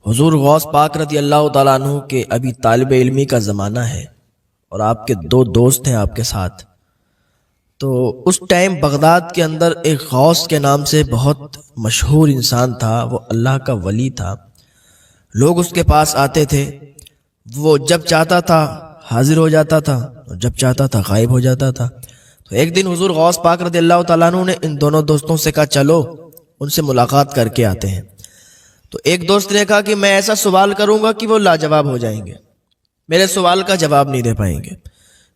حضور غوث پاک رضی اللہ تعالیٰ عنہ کے ابھی طالب علمی کا زمانہ ہے اور آپ کے دو دوست ہیں آپ کے ساتھ. تو اس ٹائم بغداد کے اندر ایک غوث کے نام سے بہت مشہور انسان تھا، وہ اللہ کا ولی تھا. لوگ اس کے پاس آتے تھے، وہ جب چاہتا تھا حاضر ہو جاتا تھا اور جب چاہتا تھا غائب ہو جاتا تھا. تو ایک دن حضور غوث پاک رضی اللہ تعالیٰ عنہ نے ان دونوں دوستوں سے کہا چلو ان سے ملاقات کر کے آتے ہیں. تو ایک دوست نے کہا کہ میں ایسا سوال کروں گا کہ وہ لاجواب ہو جائیں گے، میرے سوال کا جواب نہیں دے پائیں گے.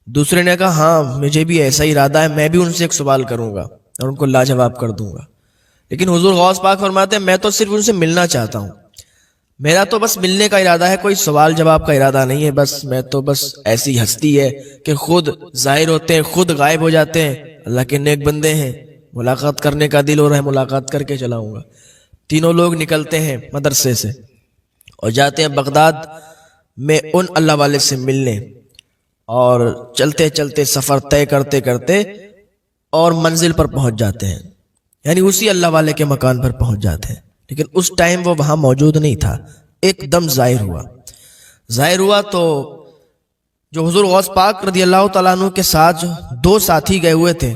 دوسرے نے کہا ہاں مجھے بھی ایسا ہی ارادہ ہے، میں بھی ان سے ایک سوال کروں گا اور ان کو لاجواب کر دوں گا. لیکن حضور غوث پاک فرماتے ہیں میں تو صرف ان سے ملنا چاہتا ہوں، میرا تو بس ملنے کا ارادہ ہے، کوئی سوال جواب کا ارادہ نہیں ہے. بس میں تو بس ایسی ہستی ہے کہ خود ظاہر ہوتے ہیں خود غائب ہو جاتے ہیں، اللہ کے نیک بندے ہیں، ملاقات کرنے کا دل ہو رہا ہے ملاقات کر کے چلاؤں گا. تینوں لوگ نکلتے ہیں مدرسے سے اور جاتے ہیں بغداد میں ان اللہ والے سے ملنے، اور چلتے چلتے سفر طے کرتے کرتے اور منزل پر پہنچ جاتے ہیں، یعنی اسی اللہ والے کے مکان پر پہنچ جاتے ہیں. لیکن اس ٹائم وہ وہاں موجود نہیں تھا، ایک دم ظاہر ہوا تو جو حضور غوث پاک رضی اللہ تعالیٰ عنہ کے ساتھ جو دو ساتھی گئے ہوئے تھے،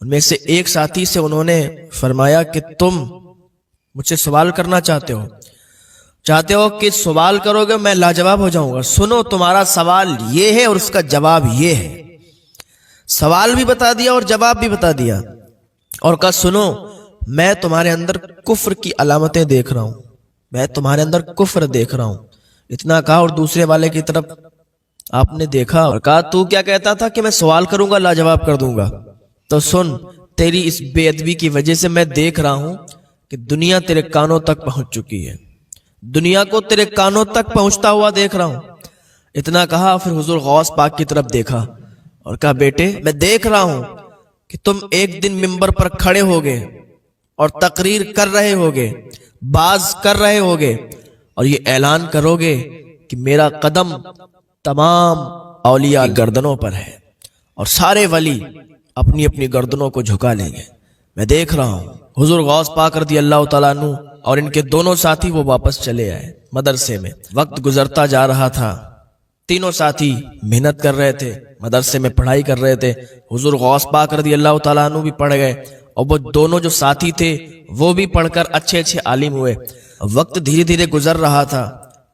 ان میں سے ایک ساتھی سے انہوں نے فرمایا کہ تم مجھ سے سوال کرنا چاہتے ہو کہ سوال کرو گے میں لاجواب ہو جاؤں گا. سنو تمہارا سوال یہ ہے اور اس کا جواب یہ ہے. سوال بھی بتا دیا اور جواب بھی بتا دیا اور کہا سنو میں تمہارے اندر کفر کی علامتیں دیکھ رہا ہوں، میں تمہارے اندر کفر دیکھ رہا ہوں. اتنا کہا اور دوسرے والے کی طرف آپ نے دیکھا اور کہا تو کیا کہتا تھا کہ میں سوال کروں گا لاجواب کر دوں گا. تو سن تیری اس بے ادبی کی وجہ سے میں دیکھ رہا ہوں کہ دنیا تیرے کانوں تک پہنچ چکی ہے، دنیا کو تیرے کانوں تک پہنچتا ہوا دیکھ رہا ہوں. اتنا کہا پھر حضور غوث پاک کی طرف دیکھا اور کہا بیٹے میں دیکھ رہا ہوں کہ تم ایک دن منبر پر کھڑے ہوگے اور تقریر کر رہے ہوگے، باز کر رہے ہوگے اور یہ اعلان کرو گے کہ میرا قدم تمام اولیاء گردنوں پر ہے اور سارے ولی اپنی اپنی گردنوں کو جھکا لیں گے. میں دیکھ رہا ہوں. حضور غوث پاک رضی اللہ تعالیٰ عنہ اور ان کے دونوں ساتھی وہ واپس چلے آئے مدرسے میں. وقت گزرتا جا رہا تھا، تینوں ساتھی محنت کر رہے تھے، مدرسے میں پڑھائی کر رہے تھے. حضور غوث پاک رضی اللہ تعالیٰ عنہ بھی پڑھ گئے اور وہ دونوں جو ساتھی تھے وہ بھی پڑھ کر اچھے عالم ہوئے. وقت دھیرے دھیرے گزر رہا تھا.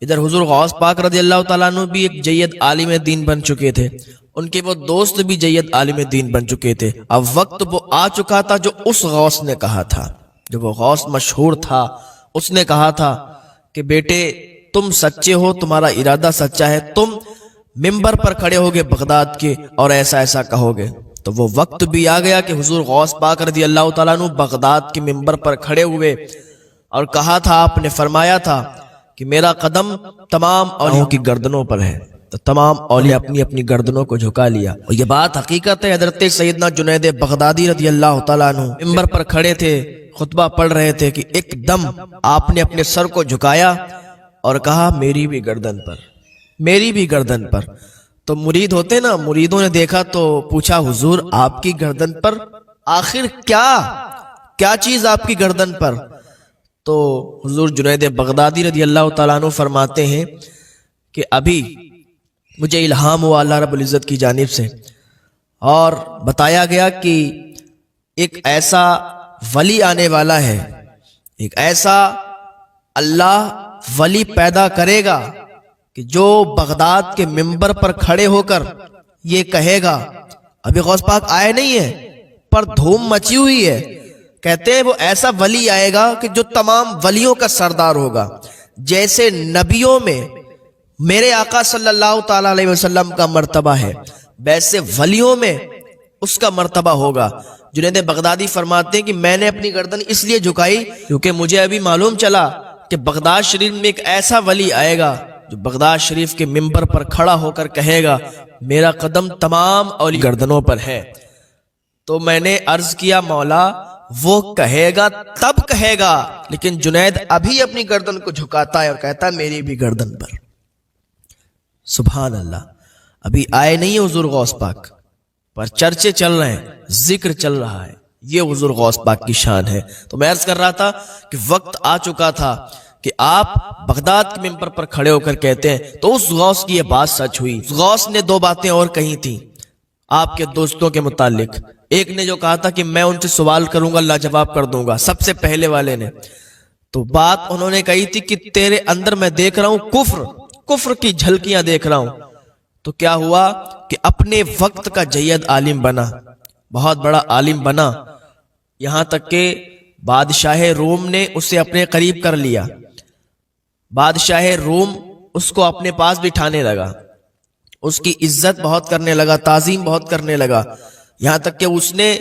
ادھر حضور غوث پاک رضی اللہ تعالیٰ عنہ بھی ایک جید عالم دین بن چکے تھے، ان کے وہ دوست بھی جید عالم دین بن چکے تھے. اب وقت وہ آ چکا تھا جو اس غوث نے کہا تھا، جو وہ غوث مشہور تھا، اس نے کہا تھا کہ بیٹے تم سچے ہو، تمہارا ارادہ سچا ہے، تم منبر پر کھڑے ہوگے بغداد کے اور ایسا ایسا کہو گے. تو وہ وقت بھی آ گیا کہ حضور غوث پاک رضی اللہ تعالیٰ عنہ بغداد کے منبر پر کھڑے ہوئے اور کہا تھا، آپ نے فرمایا تھا کہ میرا قدم تمام اولیاء کی گردنوں پر ہے. تو تمام اولیاء اپنی اپنی گردنوں کو جھکا لیا. اور یہ بات حقیقت ہے. حضرت سیدنا جنید بغدادی رضی اللہ تعالیٰ عنہ منبر پر کھڑے تھے، خطبہ پڑھ رہے تھے کہ ایک دم آپ نے اپنے سر کو جھکایا اور کہا میری بھی گردن پر، میری بھی گردن پر. تو مرید ہوتے نا، مریدوں نے دیکھا تو پوچھا حضور آپ کی گردن پر آخر کیا چیز آپ کی گردن پر؟ تو حضور جنید بغدادی رضی اللہ تعالیٰ عنہ فرماتے ہیں کہ ابھی مجھے الہام ہوا اللہ رب العزت کی جانب سے اور بتایا گیا کہ ایک ایسا ولی آنے والا ہے، ایک ایسا اللہ ولی پیدا کرے گا کہ جو بغداد کے منبر پر کھڑے ہو کر یہ کہے گا. ابھی غوث پاک آئے نہیں ہے پر دھوم مچی ہوئی ہے. کہتے ہیں وہ ایسا ولی آئے گا کہ جو تمام ولیوں کا سردار ہوگا. جیسے نبیوں میں میرے آقا صلی اللہ تعالیٰ علیہ وسلم کا مرتبہ ہے، ویسے ولیوں میں اس کا مرتبہ ہوگا. جنید بغدادی فرماتے ہیں کہ میں نے اپنی گردن اس لیے جھکائی کیونکہ مجھے ابھی معلوم چلا کہ بغداد شریف میں ایک ایسا ولی آئے گا جو بغداد شریف کے منبر پر کھڑا ہو کر کہے گا میرا قدم تمام اولیاء گردنوں پر ہے. تو میں نے عرض کیا مولا وہ کہے گا تب کہے گا، لیکن جنید ابھی اپنی گردن کو جھکاتا ہے اور کہتا ہے میری بھی گردن پر. سبحان اللہ. ابھی آئے نہیں ہے حضور غوث پاک پر چرچے چل رہے ہیں، ذکر چل رہا ہے. یہ حضور غوث پاک کی شان ہے. تو میں عرض کر رہا تھا کہ وقت آ چکا تھا کہ آپ بغداد کے ممبر پر کھڑے ہو کر کہتے ہیں تو اس غوث کی یہ بات سچ ہوئی۔ اس غوث نے دو باتیں اور کہی تھیں آپ کے دوستوں کے متعلق۔ ایک نے جو کہا تھا کہ میں ان سے سوال کروں گا لاجواب کر دوں گا، سب سے پہلے والے نے تو بات انہوں نے کہی تھی کہ تیرے اندر میں دیکھ رہا ہوں کفر کی جھلکیاں دیکھ رہا ہوں۔ تو کیا ہوا کہ اپنے وقت کا جید عالم بنا، بہت بڑا عالم بنا، یہاں تک کہ بادشاہ روم نے اسے اپنے قریب کر لیا۔ بادشاہ روم اس کو اپنے پاس بٹھانے لگا، اس کی عزت بہت کرنے لگا، تعظیم بہت کرنے لگا، یہاں تک کہ اس نے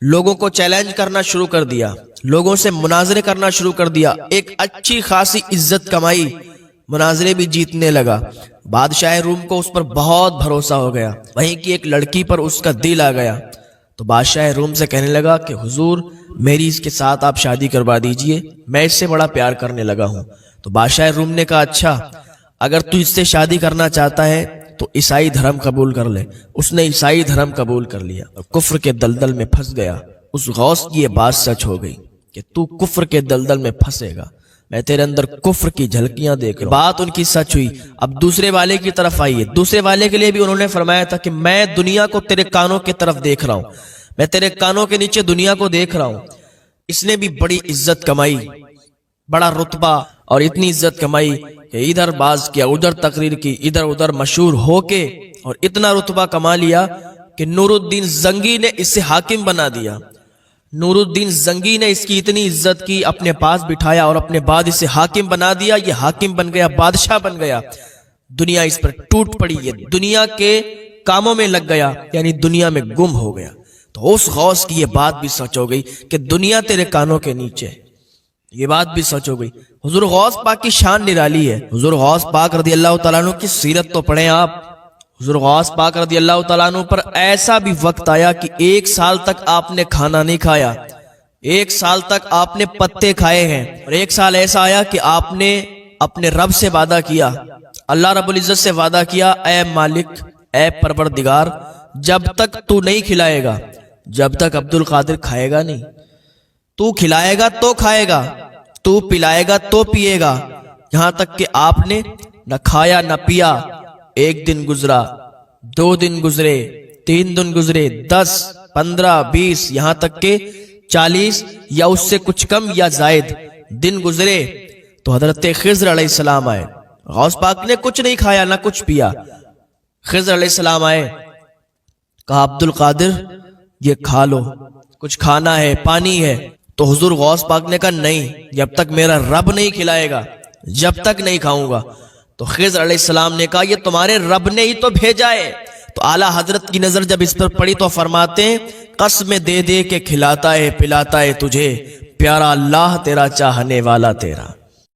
لوگوں کو چیلنج کرنا شروع کر دیا، لوگوں سے مناظرے کرنا شروع کر دیا، ایک اچھی خاصی عزت کمائی، مناظرے بھی جیتنے لگا۔ بادشاہ روم کو اس پر بہت بھروسہ ہو گیا، وہیں کی ایک لڑکی پر اس کا دل آ گیا تو بادشاہ روم سے کہنے لگا کہ حضور میری اس کے ساتھ آپ شادی کروا دیجئے، میں اس سے بڑا پیار کرنے لگا ہوں۔ تو بادشاہ روم نے کہا اچھا اگر تو اس سے شادی کرنا چاہتا ہے تو عیسائی دھرم قبول کر لے۔ اس نے عیسائی دھرم قبول کر لیا اور کفر کے دلدل میں پھنس گیا۔ اس غوث کی یہ بات سچ ہو گئی کہ تو کفر کے دلدل میں پھنسے گا، میں تیرے اندر کفر کی جھلکیاں دیکھ رہا ہوں۔ بات ان کی سچ ہوئی۔ اب دوسرے والے کی طرف آئیے، دوسرے والے کے لیے بھی انہوں نے فرمایا تھا کہ میں دنیا کو تیرے کانوں کی طرف دیکھ رہا ہوں، میں تیرے کانوں کے نیچے دنیا کو دیکھ رہا ہوں۔ اس نے بھی بڑی عزت کمائی، بڑا رتبہ اور اتنی عزت کمائی کہ ادھر باز کیا، ادھر تقریر کی، ادھر ادھر مشہور ہو کے اور اتنا رتبہ کما لیا کہ نور الدین زنگی نے اسے حاکم بنا دیا۔ نور الدین زنگی نے اس کی اتنی عزت کی، اپنے پاس بٹھایا اور اپنے بعد اسے حاکم بنا دیا۔ یہ حاکم بن گیا، بادشاہ بن گیا، دنیا اس پر ٹوٹ پڑی، یہ دنیا کے کاموں میں لگ گیا، یعنی دنیا میں گم ہو گیا۔ تو اس غوث کی یہ بات بھی سچ ہو گئی کہ دنیا تیرے کانوں کے نیچے، یہ بات بھی سچ ہو گئی۔ حضور غوث پاک کی شان نرالی ہے۔ حضور غوث پاک رضی اللہ تعالیٰ عنہ کی سیرت تو پڑھیں آپ۔ حضور غوث پاک رضی اللہ تعالیٰ عنہ پر ایسا بھی وقت آیا کہ 1 سال تک آپ نے کھانا نہیں کھایا، 1 سال تک آپ نے پتے کھائے ہیں، اور 1 سال ایسا آیا کہ آپ نے اپنے رب سے وعدہ کیا، اللہ رب العزت سے وعدہ کیا، اے مالک، اے پروردگار، جب تک تو نہیں کھلائے گا، جب تک عبد القادر کھائے گا نہیں، تو کھلائے گا تو کھائے گا، تو پلائے گا تو پیے گا۔ یہاں تک کہ آپ نے نہ کھایا نہ پیا، 1 دن گزرا، 2 دن گزرے، 3 دن گزرے، 10، 15، 20، یہاں تک کہ 40 یا اس سے کچھ کم یا زائد دن گزرے تو حضرت خضر علیہ السلام آئے۔ غوث پاک نے کچھ نہیں کھایا نہ کچھ پیا۔ خضر علیہ السلام آئے، کہا عبد القادر یہ کھا لو، کچھ کھانا ہے، پانی ہے۔ تو حضور غوث پاک نے کہا نہیں، جب تک میرا رب نہیں کھلائے گا جب تک نہیں کھاؤں گا۔ تو خضر علیہ السلام نے کہا یہ تمہارے رب نے ہی تو بھیجا ہے۔ تو اعلیٰ حضرت کی نظر جب اس پر پڑی تو فرماتے ہیں قسم دے دے کے کھلاتا ہے پلاتا ہے تجھے، پیارا اللہ تیرا چاہنے والا تیرا۔